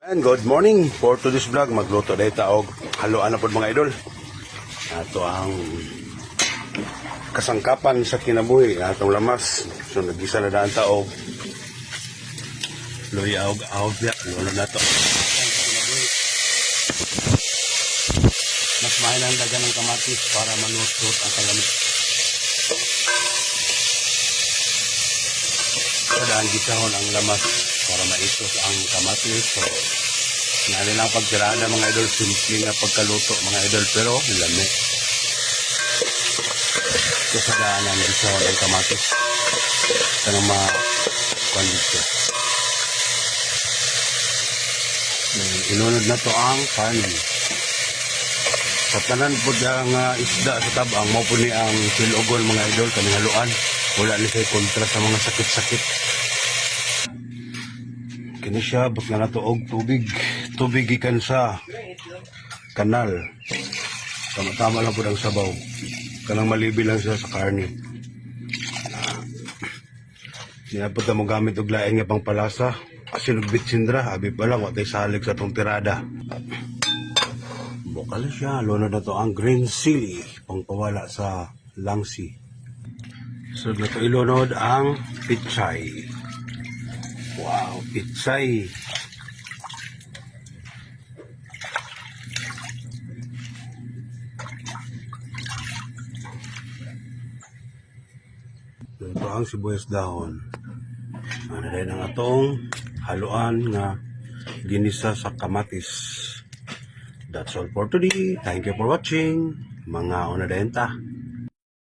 And good morning for today's vlog. Magluto na itaog haluan na po mga idol. Ito ang kasangkapan sa kinabuhi atong lamas. So nagisa na daan taog luy aog ya lulo na to. Mas mahal ang dagan ng kamatis para manusot ang kalamit. Kadaan gisahon ang lamas para maitos ang kamatis. So nali lang pagtirada mga idol, simple nga pagkaluto mga idol, pero lami. So sa daan ang gisahon ang kamatis kanang ma-kondito. Inunod na to ang kanin. Sa tanan po ang isda sa tabang mo po ni ang silogon mga idol kaning haluan. Wala ni kay kontra sa mga sakit-sakit. Kini siya but nga natuog tubig ikan sa kanal. Tama lang po ang sabaw. Kanang malibi lang siya sa karne. Sinapot na mo gamit og laing nga pangpalasa. Asin og bitsindra, abi pa lang watay salig sa tong tirada. Bukal siya, lunod na to ang green chili, pangpawala sa langsi. So na to ilunod ang pichay. Wow, pichay. Ito ang sibuyas dahon. Ano rin ang atong haluan nga ginisa sa kamatis. That's all for today. Thank you for watching. Mga onadenta.